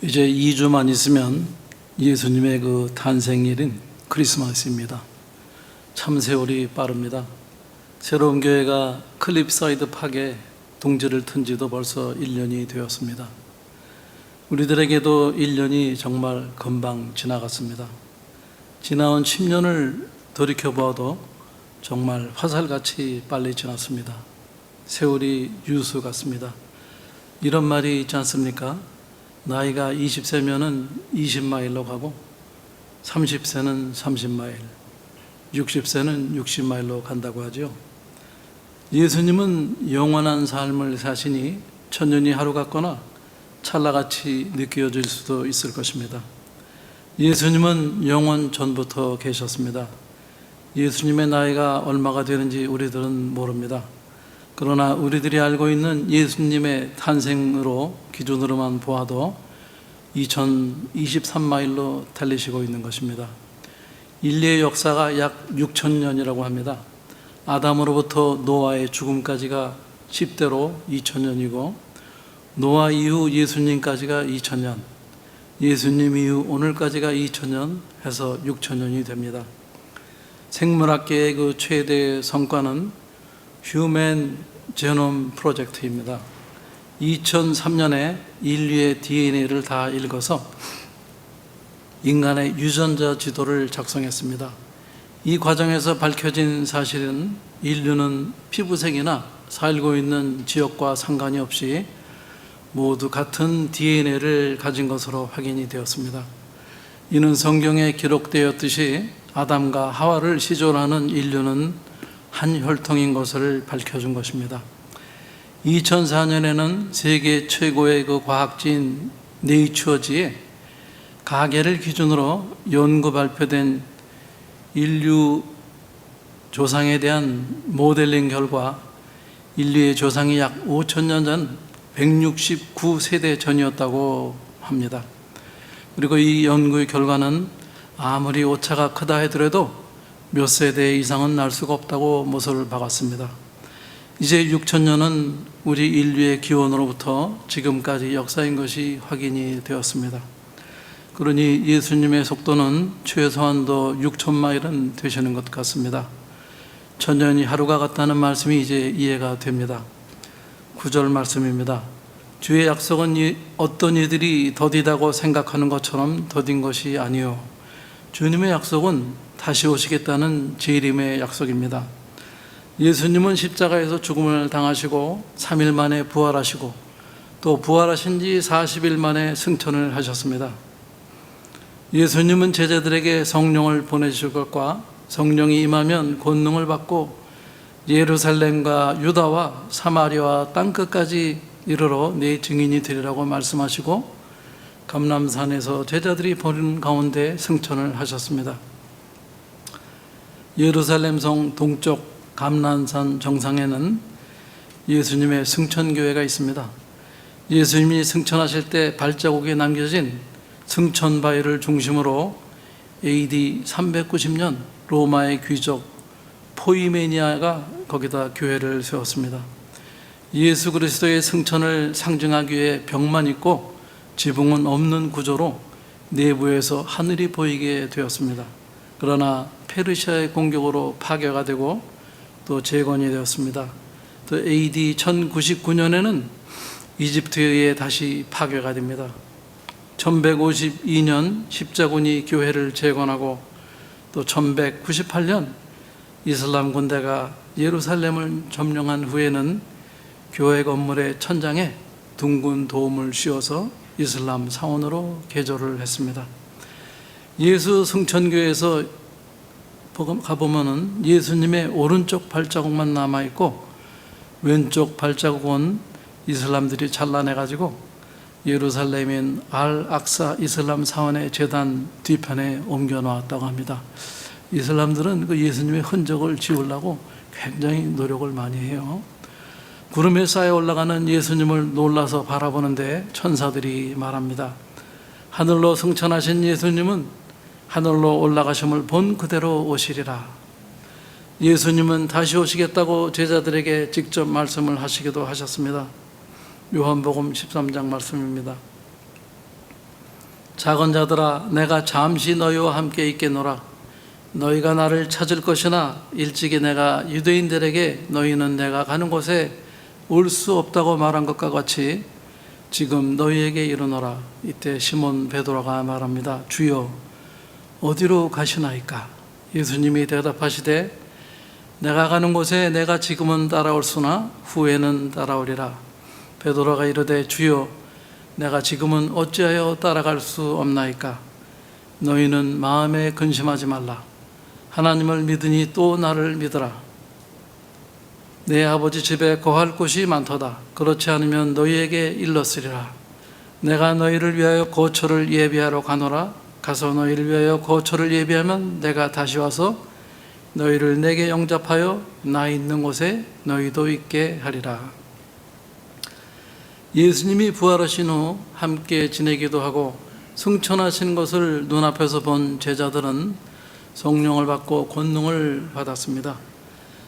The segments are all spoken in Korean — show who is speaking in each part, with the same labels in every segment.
Speaker 1: 이제 2주만 있으면 예수님의 그 탄생일인 크리스마스입니다. 참 세월이 빠릅니다. 새로운 교회가 클립사이드 팍에 둥지를 튼 지도 벌써 1년이 되었습니다. 우리들에게도 1년이 정말 금방 지나갔습니다. 지나온 10년을 돌이켜보아도 정말 화살같이 빨리 지났습니다. 세월이 유수 같습니다. 이런 말이 있지 않습니까? 나이가 20세면은 20마일로 가고 30세는 30마일, 60세는 60마일로 간다고 하죠. 예수님은 영원한 삶을 사시니 천년이 하루 같거나 찰나같이 느껴질 수도 있을 것입니다. 예수님은 영원 전부터 계셨습니다. 예수님의 나이가 얼마가 되는지 우리들은 모릅니다. 그러나 우리들이 알고 있는 예수님의 탄생으로 기준으로만 보아도 2023마일로 달리시고 있는 것입니다. 인류의 역사가 약 6천년이라고 합니다. 아담으로부터 노아의 죽음까지가 10대로 2000년이고 노아 이후 예수님까지가 2000년, 예수님 이후 오늘까지가 2000년 해서 6000년이 됩니다. 생물학계의 그 최대 성과는 휴먼 제놈 프로젝트입니다. 2003년에 인류의 DNA를 다 읽어서 인간의 유전자 지도를 작성했습니다. 이 과정에서 밝혀진 사실은 인류는 피부색이나 살고 있는 지역과 상관이 없이 모두 같은 DNA를 가진 것으로 확인이 되었습니다. 이는 성경에 기록되었듯이 아담과 하와를 시존하는 인류는 한 혈통인 것을 밝혀준 것입니다. 2004년에는 세계 최고의 그 과학지인 네이처지에 가계를 기준으로 연구 발표된 인류 조상에 대한 모델링 결과 인류의 조상이 약 5천년 전 169세대 전이었다고 합니다. 그리고 이 연구의 결과는 아무리 오차가 크다 하더라도 몇 세대 이상은 날 수가 없다고 못을 박았습니다. 이제 6천년은 우리 인류의 기원으로부터 지금까지 역사인 것이 확인이 되었습니다. 그러니 예수님의 속도는 최소한도 6천마일은 되시는 것 같습니다. 천년이 하루가 같다는 말씀이 이제 이해가 됩니다. 9절 말씀입니다. 주의 약속은 어떤 이들이 더디다고 생각하는 것처럼 더딘 것이 아니요 주님의 약속은 다시 오시겠다는 재림의 약속입니다. 예수님은 십자가에서 죽음을 당하시고 3일 만에 부활하시고 또 부활하신 지 40일 만에 승천을 하셨습니다. 예수님은 제자들에게 성령을 보내주실 것과 성령이 임하면 권능을 받고 예루살렘과 유다와 사마리아와 땅끝까지 이르러 내 증인이 되리라고 말씀하시고 감람산에서 제자들이 보는 가운데 승천을 하셨습니다. 예루살렘 성 동쪽 감람산 정상에는 예수님의 승천교회가 있습니다. 예수님이 승천하실 때 발자국에 남겨진 승천바위를 중심으로 AD 390년 로마의 귀족 포이메니아가 거기다 교회를 세웠습니다. 예수 그리스도의 승천을 상징하기 위해 벽만 있고 지붕은 없는 구조로 내부에서 하늘이 보이게 되었습니다. 그러나 페르시아의 공격으로 파괴가 되고 또 재건이 되었습니다. 또 AD 1099년에는 이집트에 의해 다시 파괴가 됩니다. 1152년 십자군이 교회를 재건하고 또 1198년 이슬람 군대가 예루살렘을 점령한 후에는 교회 건물의 천장에 둥근 도움을 씌워서 이슬람 사원으로 개조를 했습니다. 예수 승천교회에서 가보면은 예수님의 오른쪽 발자국만 남아있고 왼쪽 발자국은 이슬람들이 잘라내가지고 예루살렘인 알 악사 이슬람 사원의 제단 뒤편에 옮겨 놓았다고 합니다. 이슬람들은 그 예수님의 흔적을 지우려고 굉장히 노력을 많이 해요. 구름에 쌓여 올라가는 예수님을 놀라서 바라보는데 천사들이 말합니다. 하늘로 승천하신 예수님은 하늘로 올라가심을 본 그대로 오시리라. 예수님은 다시 오시겠다고 제자들에게 직접 말씀을 하시기도 하셨습니다. 요한복음 13장 말씀입니다. 작은 자들아, 내가 잠시 너희와 함께 있겠노라. 너희가 나를 찾을 것이나 일찍이 내가 유대인들에게 너희는 내가 가는 곳에 올 수 없다고 말한 것과 같이 지금 너희에게 이르노라. 이때 시몬 베드로가 말합니다. 주여, 어디로 가시나이까? 예수님이 대답하시되 내가 가는 곳에 내가 지금은 따라올으나 후에는 따라오리라. 베드로가 이르되 주여, 내가 지금은 어찌하여 따라갈 수 없나이까? 너희는 마음에 근심하지 말라. 하나님을 믿으니 또 나를 믿으라. 내 아버지 집에 거할 곳이 많도다. 그렇지 않으면 너희에게 일렀으리라. 내가 너희를 위하여 거처를 예비하러 가노라. 가서 너희를 위하여 거처를 예비하면 내가 다시 와서 너희를 내게 영접하여 나 있는 곳에 너희도 있게 하리라. 예수님이 부활하신 후 함께 지내기도 하고 승천하신 것을 눈앞에서 본 제자들은 성령을 받고 권능을 받았습니다.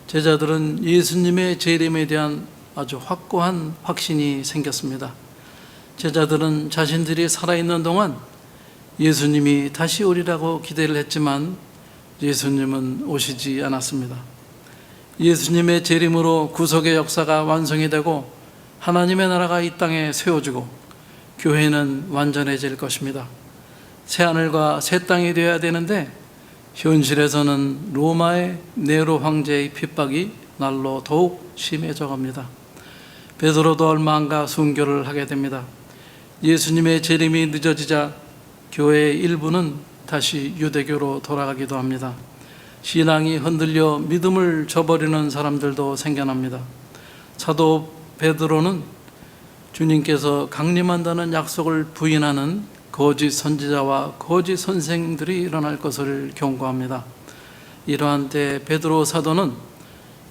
Speaker 1: 제자들은 예수님의 재림에 대한 아주 확고한 확신이 생겼습니다. 제자들은 자신들이 살아있는 동안 예수님이 다시 오리라고 기대를 했지만 예수님은 오시지 않았습니다. 예수님의 재림으로 구속의 역사가 완성이 되고 하나님의 나라가 이 땅에 세워지고 교회는 완전해질 것입니다. 새하늘과 새 땅이 되어야 되는데 현실에서는 로마의 네로 황제의 핍박이 날로 더욱 심해져 갑니다. 베드로도 얼마 안 가 순교를 하게 됩니다. 예수님의 재림이 늦어지자 교회의 일부는 다시 유대교로 돌아가기도 합니다. 신앙이 흔들려 믿음을 저버리는 사람들도 생겨납니다. 사도 베드로는 주님께서 강림한다는 약속을 부인하는 거짓 선지자와 거짓 선생들이 일어날 것을 경고합니다. 이러한 때 베드로 사도는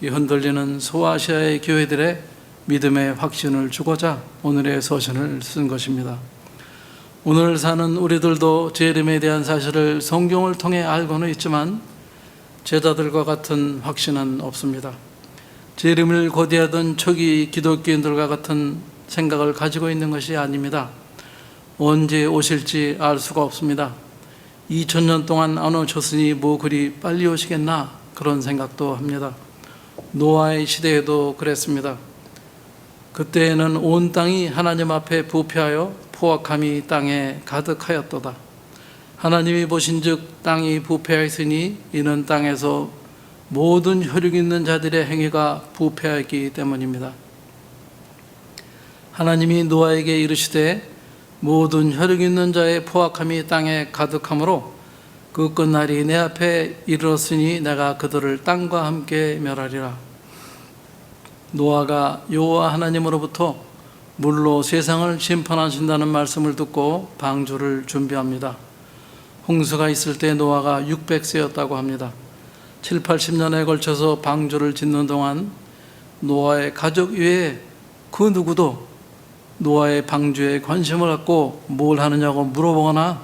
Speaker 1: 이 흔들리는 소아시아의 교회들의 믿음의 확신을 주고자 오늘의 서신을 쓴 것입니다. 오늘 사는 우리들도 재림에 대한 사실을 성경을 통해 알고는 있지만 제자들과 같은 확신은 없습니다. 재림을 고대하던 초기 기독교인들과 같은 생각을 가지고 있는 것이 아닙니다. 언제 오실지 알 수가 없습니다. 2000년 동안 안 오셨으니 뭐 그리 빨리 오시겠나, 그런 생각도 합니다. 노아의 시대에도 그랬습니다. 그때에는 온 땅이 하나님 앞에 부패하여 포악함이 땅에 가득하였도다. 하나님이 보신즉 땅이 부패하였으니 이는 땅에서 모든 혈육 있는 자들의 행위가 부패하였기 때문입니다. 하나님이 노아에게 이르시되 모든 혈육 있는 자의 포악함이 땅에 가득하므로 그 끝날이 내 앞에 이르렀으니 내가 그들을 땅과 함께 멸하리라. 노아가 여호와 하나님으로부터 물로 세상을 심판하신다는 말씀을 듣고 방주를 준비합니다. 홍수가 있을 때 노아가 600세였다고 합니다. 7, 80년에 걸쳐서 방주를 짓는 동안 노아의 가족 외에 그 누구도 노아의 방주에 관심을 갖고 뭘 하느냐고 물어보거나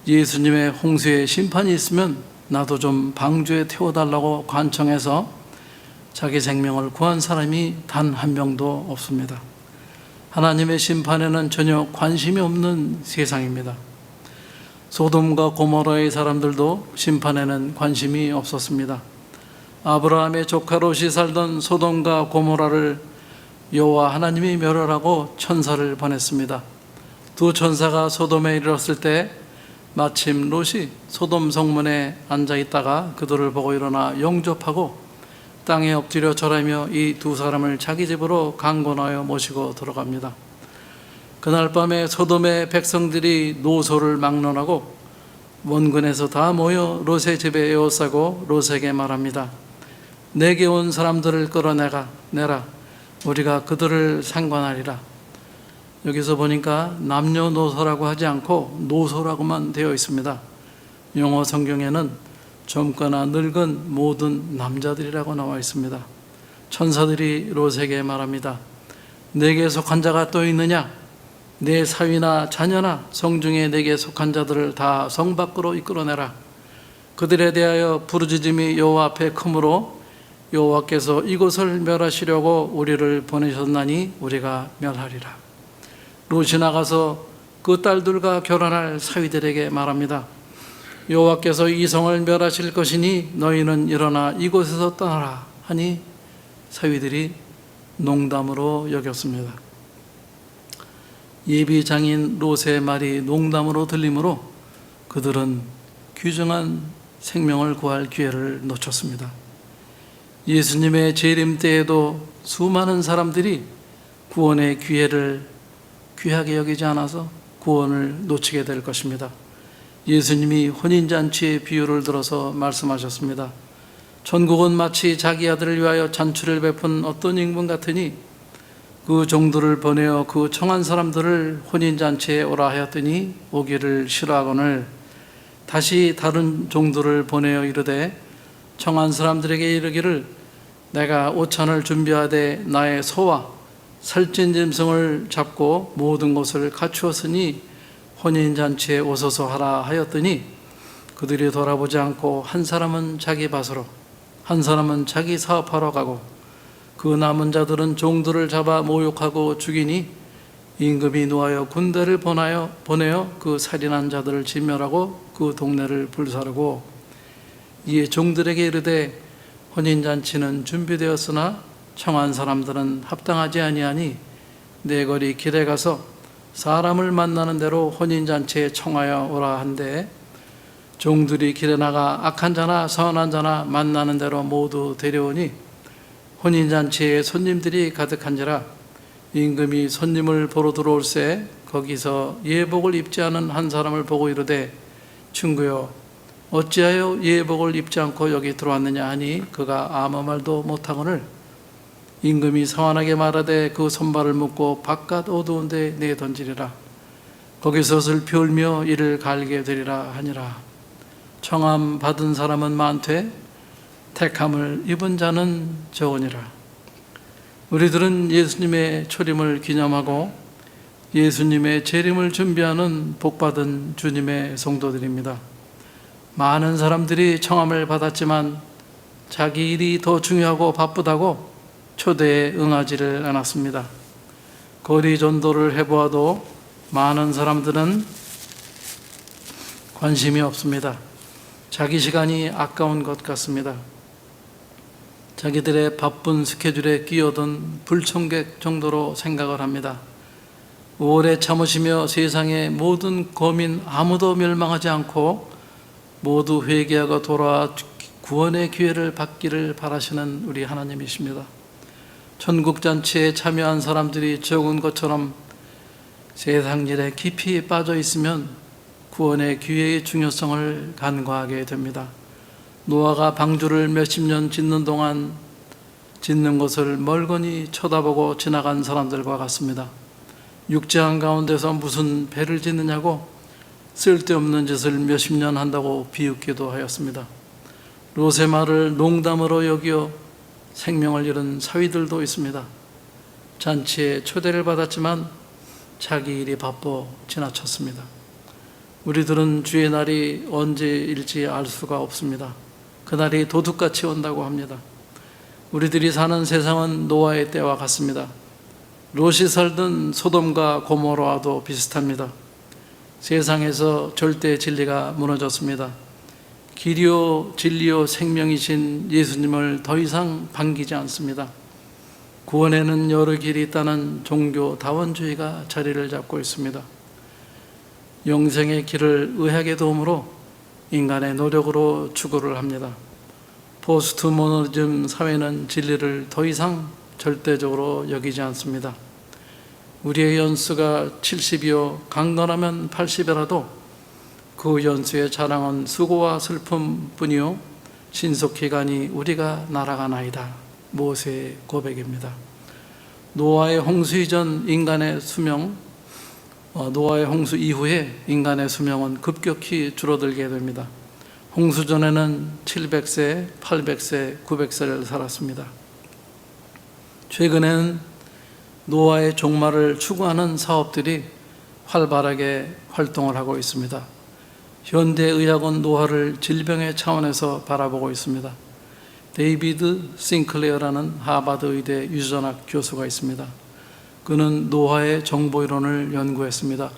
Speaker 1: 예수님의 홍수의 심판이 있으면 나도 좀 방주에 태워달라고 간청해서 자기 생명을 구한 사람이 단 한 명도 없습니다. 하나님의 심판에는 전혀 관심이 없는 세상입니다. 소돔과 고모라의 사람들도 심판에는 관심이 없었습니다. 아브라함의 조카 롯이 살던 소돔과 고모라를 여호와 하나님이 멸하라고 천사를 보냈습니다. 두 천사가 소돔에 이르렀을 때 마침 롯이 소돔 성문에 앉아 있다가 그들을 보고 일어나 영접하고 땅에 엎드려 절하며 이 두 사람을 자기 집으로 강권하여 모시고 들어갑니다. 그날 밤에 소돔의 백성들이 노소를 막론하고 원군에서 다 모여 롯의 집에 에워싸고 롯에게 말합니다. 내게 온 사람들을 끌어내라. 우리가 그들을 상관하리라. 여기서 보니까 남녀노소라고 하지 않고 노소라고만 되어 있습니다. 영어 성경에는 젊거나 늙은 모든 남자들이라고 나와 있습니다. 천사들이 롯에게 말합니다. 내게 속한 자가 또 있느냐? 내 사위나 자녀나 성중에 내게 속한 자들을 다 성 밖으로 이끌어내라. 그들에 대하여 부르짖음이 여호와 앞에 크므로 여호와께서 이곳을 멸하시려고 우리를 보내셨나니 우리가 멸하리라. 롯이 나가서 그 딸들과 결혼할 사위들에게 말합니다. 여호와께서 이 성을 멸하실 것이니 너희는 일어나 이곳에서 떠나라 하니 사위들이 농담으로 여겼습니다. 예비장인 롯의 말이 농담으로 들리므로 그들은 귀중한 생명을 구할 기회를 놓쳤습니다. 예수님의 재림 때에도 수많은 사람들이 구원의 기회를 귀하게 여기지 않아서 구원을 놓치게 될 것입니다. 예수님이 혼인잔치의 비유를 들어서 말씀하셨습니다. 천국은 마치 자기 아들을 위하여 잔치를 베푼 어떤 임금 같으니 그 종들을 보내어 그 청한 사람들을 혼인잔치에 오라 하였더니 오기를 싫어하거늘 다시 다른 종들을 보내어 이르되 청한 사람들에게 이르기를 내가 오찬을 준비하되 나의 소와 살찐 짐승을 잡고 모든 것을 갖추었으니 혼인잔치에 오소서 하라 하였더니 그들이 돌아보지 않고 한 사람은 자기 밭으로 한 사람은 자기 사업하러 가고 그 남은 자들은 종들을 잡아 모욕하고 죽이니 임금이 노하여 군대를 보내어 그 살인한 자들을 진멸하고 그 동네를 불사르고 이에 종들에게 이르되 혼인잔치는 준비되었으나 청한 사람들은 합당하지 아니하니 네 거리 길에 가서 사람을 만나는 대로 혼인잔치에 청하여 오라 한데 종들이 길에 나가 악한 자나 선한 자나 만나는 대로 모두 데려오니 혼인잔치에 손님들이 가득한지라 임금이 손님을 보러 들어올새 거기서 예복을 입지 않은 한 사람을 보고 이르되 친구여 어찌하여 예복을 입지 않고 여기 들어왔느냐 하니 그가 아무 말도 못하거늘 임금이 서원하게 말하되 그 손발을 묶고 바깥 어두운 데 내던지리라. 거기서 슬피 울며 이를 갈게 되리라 하니라. 청함 받은 사람은 많되 택함을 입은 자는 적으니라. 우리들은 예수님의 초림을 기념하고 예수님의 재림을 준비하는 복받은 주님의 성도들입니다. 많은 사람들이 청함을 받았지만 자기 일이 더 중요하고 바쁘다고 초대에 응하지를 않았습니다. 거리 전도를 해보아도 많은 사람들은 관심이 없습니다. 자기 시간이 아까운 것 같습니다. 자기들의 바쁜 스케줄에 끼어든 불청객 정도로 생각을 합니다. 오래 참으시며 세상의 모든 거민 아무도 멸망하지 않고 모두 회개하고 돌아와 구원의 기회를 받기를 바라시는 우리 하나님이십니다. 천국잔치에 참여한 사람들이 적은 것처럼 세상 일에 깊이 빠져 있으면 구원의 기회의 중요성을 간과하게 됩니다. 노아가 방주를 몇십 년 짓는 동안 짓는 것을 멀거니 쳐다보고 지나간 사람들과 같습니다. 육지 한가운데서 무슨 배를 짓느냐고 쓸데없는 짓을 몇십 년 한다고 비웃기도 하였습니다. 롯의 말을 농담으로 여겨 생명을 잃은 사위들도 있습니다. 잔치에 초대를 받았지만 자기 일이 바빠 지나쳤습니다. 우리들은 주의 날이 언제일지 알 수가 없습니다. 그날이 도둑같이 온다고 합니다. 우리들이 사는 세상은 노아의 때와 같습니다. 롯이 살던 소돔과 고모라와도 비슷합니다. 세상에서 절대 진리가 무너졌습니다. 길이요 진리요 생명이신 예수님을 더 이상 반기지 않습니다. 구원에는 여러 길이 있다는 종교 다원주의가 자리를 잡고 있습니다. 영생의 길을 의학의 도움으로 인간의 노력으로 추구를 합니다. 포스트 모더니즘 사회는 진리를 더 이상 절대적으로 여기지 않습니다. 우리의 연수가 70이요 강건하면 80이라도 그 연수의 자랑은 수고와 슬픔뿐이요 신속기간이 우리가 날아가나이다. 모세의 고백입니다. 노아의 홍수 이전 인간의 수명, 노아의 홍수 이후에 인간의 수명은 급격히 줄어들게 됩니다. 홍수 전에는 700세, 800세, 900세를 살았습니다. 최근에는 노아의 종말을 추구하는 사업들이 활발하게 활동을 하고 있습니다. 현대의학은 노화를 질병의 차원에서 바라보고 있습니다. 데이비드 싱클레어라는 하버드 의대 유전학 교수가 있습니다. 그는 노화의 정보 이론을 연구했습니다.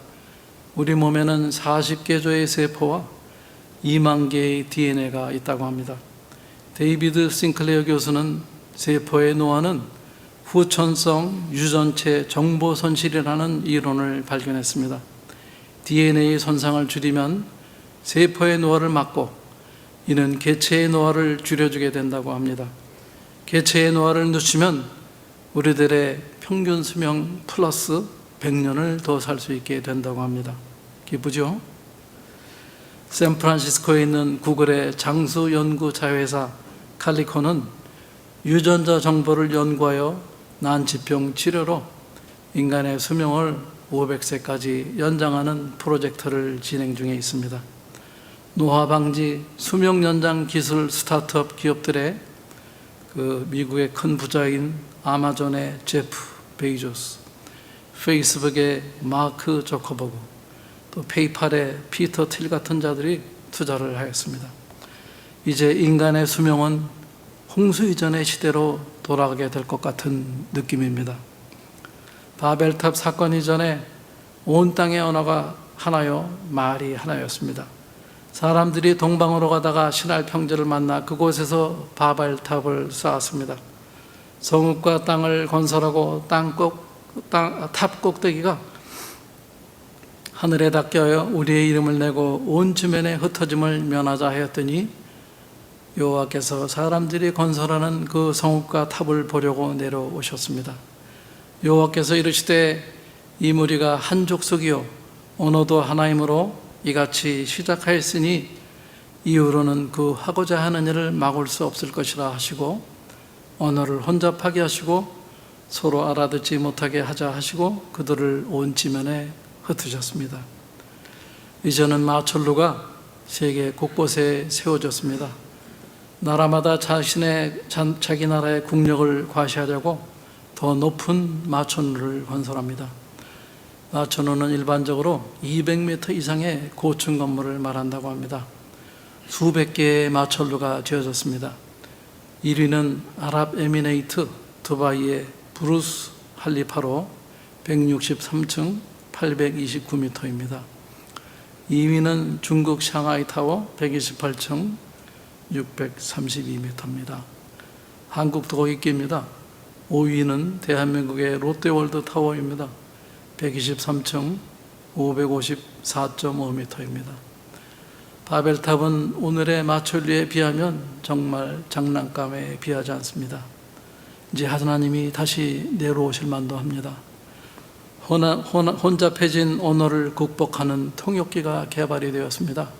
Speaker 1: 우리 몸에는 40개 조의 세포와 2만 개의 DNA가 있다고 합니다. 데이비드 싱클레어 교수는 세포의 노화는 후천성 유전체 정보 손실이라는 이론을 발견했습니다. DNA의 손상을 줄이면 세포의 노화를 막고 이는 개체의 노화를 줄여주게 된다고 합니다. 개체의 노화를 늦추면 우리들의 평균 수명 플러스 100년을 더 살 수 있게 된다고 합니다. 기쁘죠? 샌프란시스코에 있는 구글의 장수 연구 자회사 칼리코는 유전자 정보를 연구하여 난치병 치료로 인간의 수명을 500세까지 연장하는 프로젝트를 진행 중에 있습니다. 노화 방지 수명 연장 기술 스타트업 기업들의 미국의 큰 부자인 아마존의 제프 베이조스, 페이스북의 마크 저커버그, 또 페이팔의 피터 틸 같은 자들이 투자를 하였습니다. 이제 인간의 수명은 홍수 이전의 시대로 돌아가게 될 것 같은 느낌입니다. 바벨탑 사건 이전에 온 땅의 언어가 하나요, 말이 하나였습니다. 사람들이 동방으로 가다가 신할 평지를 만나 그곳에서 바벨탑을 쌓았습니다. 성읍과 땅을 건설하고 탑 꼭대기가 하늘에 닿게 하여 우리의 이름을 내고 온 주변에 흩어짐을 면하자 하였더니 여호와께서 사람들이 건설하는 그 성읍과 탑을 보려고 내려오셨습니다. 여호와께서 이르시되 이 무리가 한 족속이요 언어도 하나이므로 이같이 시작하였으니 이후로는 그 하고자 하는 일을 막을 수 없을 것이라 하시고 언어를 혼잡하게 하시고 서로 알아듣지 못하게 하자 하시고 그들을 온 지면에 흩으셨습니다. 이제는 마천루가 세계 곳곳에 세워졌습니다. 나라마다 자기 나라의 국력을 과시하려고 더 높은 마천루를 건설합니다. 마천루는 일반적으로 200m 이상의 고층 건물을 말한다고 합니다. 수백 개의 마천루가 지어졌습니다. 1위는 아랍에미레이트 두바이의 부르스 할리파로 163층 829m입니다. 2위는 중국 샹하이 타워 128층 632m입니다. 한국도 거기 있습니다. 5위는 대한민국의 롯데월드 타워입니다. 123층 554.5m입니다. 바벨탑은 오늘의 마천루에 비하면 정말 장난감에 비하지 않습니다. 이제 하나님이 다시 내려오실 만도 합니다. 혼잡해진 언어를 극복하는 통역기가 개발이 되었습니다.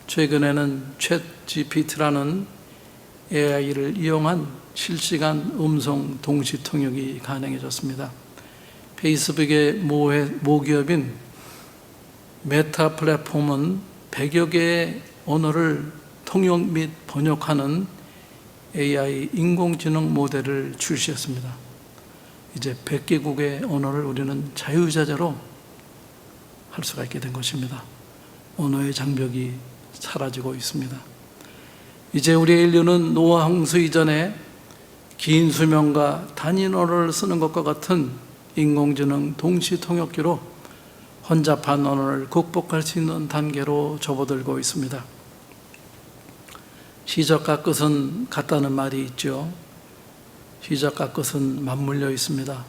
Speaker 1: 최근에는 챗 GPT라는 AI를 이용한 실시간 음성 동시 통역이 가능해졌습니다. 페이스북의 모기업인 메타 플랫폼은 100여 개의 언어를 통역 및 번역하는 AI 인공지능 모델을 출시했습니다. 이제 100개국의 언어를 우리는 자유자재로 할 수가 있게 된 것입니다. 언어의 장벽이 사라지고 있습니다. 이제 우리의 인류는 노아 홍수 이전에 긴 수명과 단일 언어를 쓰는 것과 같은 인공지능 동시 통역기로 혼잡한 언어를 극복할 수 있는 단계로 접어들고 있습니다. 시작과 끝은 같다는 말이 있죠. 시작과 끝은 맞물려 있습니다.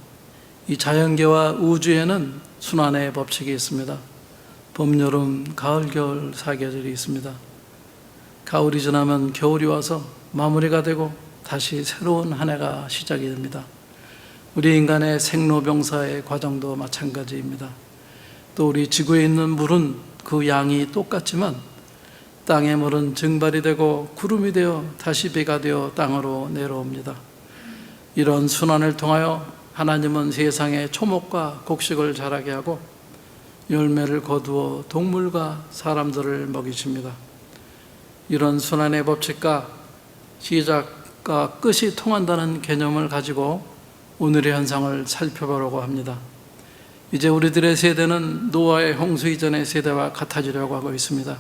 Speaker 1: 이 자연계와 우주에는 순환의 법칙이 있습니다. 봄, 여름, 가을, 겨울 사계절이 있습니다. 가을이 지나면 겨울이 와서 마무리가 되고 다시 새로운 한 해가 시작이 됩니다. 우리 인간의 생로병사의 과정도 마찬가지입니다. 또 우리 지구에 있는 물은 그 양이 똑같지만 땅의 물은 증발이 되고 구름이 되어 다시 비가 되어 땅으로 내려옵니다. 이런 순환을 통하여 하나님은 세상에 초목과 곡식을 자라게 하고 열매를 거두어 동물과 사람들을 먹이십니다. 이런 순환의 법칙과 시작과 끝이 통한다는 개념을 가지고 오늘의 현상을 살펴보려고 합니다. 이제 우리들의 세대는 노아의 홍수 이전의 세대와 같아지려고 하고 있습니다.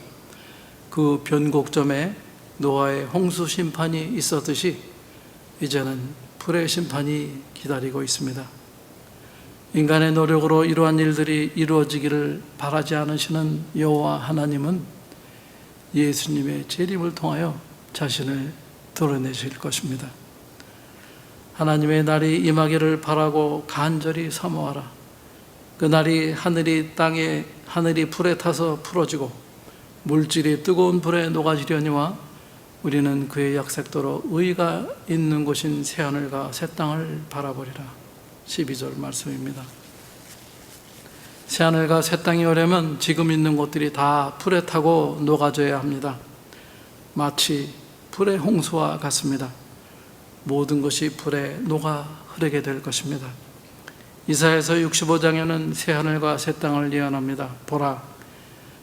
Speaker 1: 그 변곡점에 노아의 홍수 심판이 있었듯이 이제는 불의 심판이 기다리고 있습니다. 인간의 노력으로 이러한 일들이 이루어지기를 바라지 않으시는 여호와 하나님은 예수님의 재림을 통하여 자신을 드러내실 것입니다. 하나님의 날이 임하기를 바라고 간절히 사모하라. 그 날이 하늘이 불에 타서 풀어지고 물질이 뜨거운 불에 녹아지려니와 우리는 그의 약속대로 의가 있는 곳인 새하늘과 새 땅을 바라보리라. 12절 말씀입니다. 새하늘과 새 땅이 오려면 지금 있는 곳들이 다 불에 타고 녹아져야 합니다. 마치 불의 홍수와 같습니다. 모든 것이 불에 녹아 흐르게 될 것입니다. 이사야서 65장에는 새하늘과 새 땅을 예언합니다. 보라,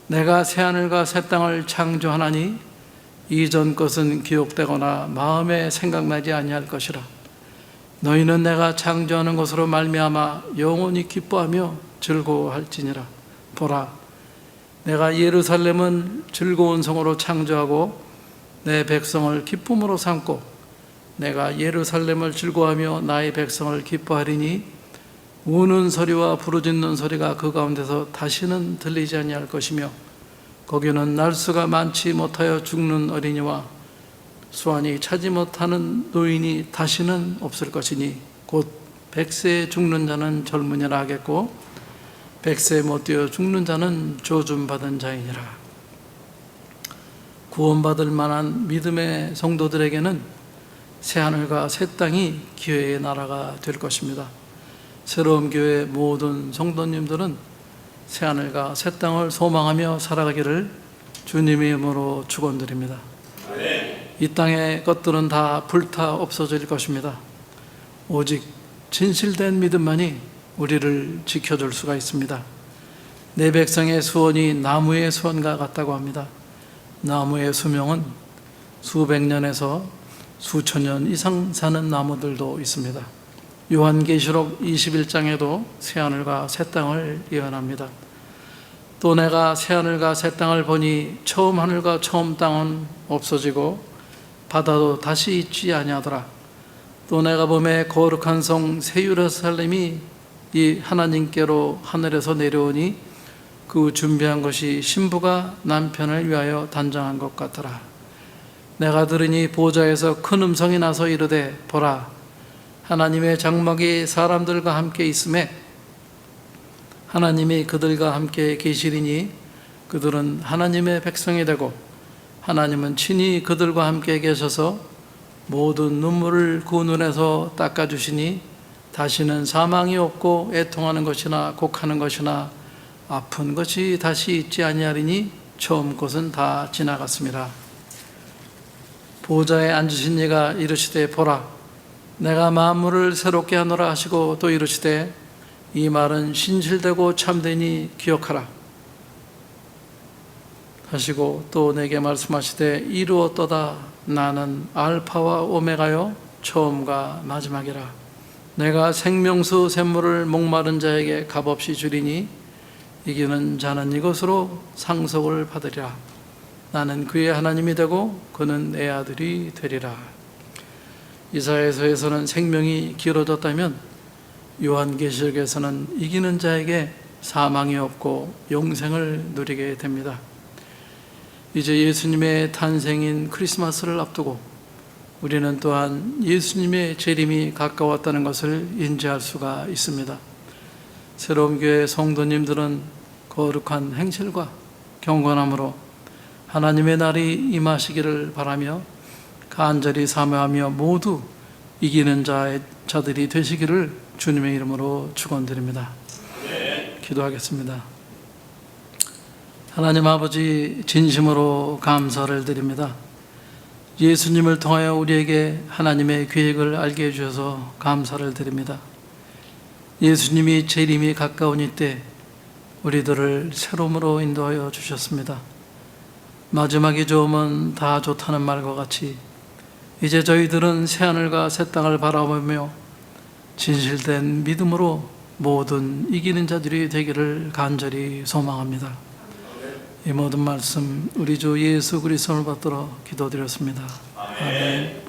Speaker 1: 내가 새하늘과 새 땅을 창조하나니 이전 것은 기억되거나 마음에 생각나지 아니할 것이라. 너희는 내가 창조하는 것으로 말미암아 영원히 기뻐하며 즐거워할지니라. 보라, 내가 예루살렘은 즐거운 성으로 창조하고 내 백성을 기쁨으로 삼고 내가 예루살렘을 즐거워하며 나의 백성을 기뻐하리니 우는 소리와 부르짖는 소리가 그 가운데서 다시는 들리지 아니할 것이며 거기는 날수가 많지 못하여 죽는 어린이와 수완이 차지 못하는 노인이 다시는 없을 것이니 곧 100세에 죽는 자는 젊은이라 하겠고 100세에 못 뛰어 죽는 자는 조준받은 자이니라. 구원받을 만한 믿음의 성도들에게는 새하늘과 새 땅이 기회의 나라가 될 것입니다. 새로운 교회 모든 성도님들은 새하늘과 새 땅을 소망하며 살아가기를 주님의 이름으로 축원드립니다. 이 땅의 것들은 다 불타 없어질 것입니다. 오직 진실된 믿음만이 우리를 지켜줄 수가 있습니다. 내 백성의 수원이 나무의 수원과 같다고 합니다. 나무의 수명은 수백 년에서 수천 년 이상 사는 나무들도 있습니다. 요한계시록 21장에도 새하늘과 새 땅을 예언합니다. 또 내가 새하늘과 새 땅을 보니 처음 하늘과 처음 땅은 없어지고 바다도 다시 있지 아니하더라. 또 내가 보매 거룩한 성 새 예루살렘이 이 하나님께로 하늘에서 내려오니 그 준비한 것이 신부가 남편을 위하여 단장한 것 같더라. 내가 들으니 보좌에서 큰 음성이 나서 이르되 보라, 하나님의 장막이 사람들과 함께 있음에 하나님이 그들과 함께 계시리니 그들은 하나님의 백성이 되고 하나님은 친히 그들과 함께 계셔서 모든 눈물을 그 눈에서 닦아주시니 다시는 사망이 없고 애통하는 것이나 곡하는 것이나 아픈 것이 다시 있지 아니하리니 처음 것은 다 지나갔습니다. 보좌에 앉으신 이가 이르시되 보라, 내가 만물을 새롭게 하노라 하시고 또 이르시되 이 말은 신실되고 참되니 기억하라 하시고 또 내게 말씀하시되 이루었도다. 나는 알파와 오메가요 처음과 마지막이라. 내가 생명수 샘물을 목마른 자에게 값없이 주리니 이기는 자는 이것으로 상속을 받으리라. 나는 그의 하나님이 되고 그는 내 아들이 되리라. 이사야서에서는 생명이 길어졌다면 요한계시록에서는 이기는 자에게 사망이 없고 영생을 누리게 됩니다. 이제 예수님의 탄생인 크리스마스를 앞두고 우리는 또한 예수님의 재림이 가까웠다는 것을 인지할 수가 있습니다. 새로운 교회 성도님들은 거룩한 행실과 경건함으로 하나님의 날이 임하시기를 바라며 간절히 사모하며 모두 이기는 자들이 되시기를 주님의 이름으로 축원드립니다. 기도하겠습니다. 하나님 아버지, 진심으로 감사를 드립니다. 예수님을 통하여 우리에게 하나님의 계획을 알게 해주셔서 감사를 드립니다. 예수님이 재림이 가까운 이때 우리들을 새로움으로 인도하여 주셨습니다. 마지막이 좋으면 다 좋다는 말과 같이 이제 저희들은 새하늘과 새 땅을 바라보며 진실된 믿음으로 모든 이기는 자들이 되기를 간절히 소망합니다. 이 모든 말씀 우리 주 예수 그리스도를 받들어 기도드렸습니다. 아멘.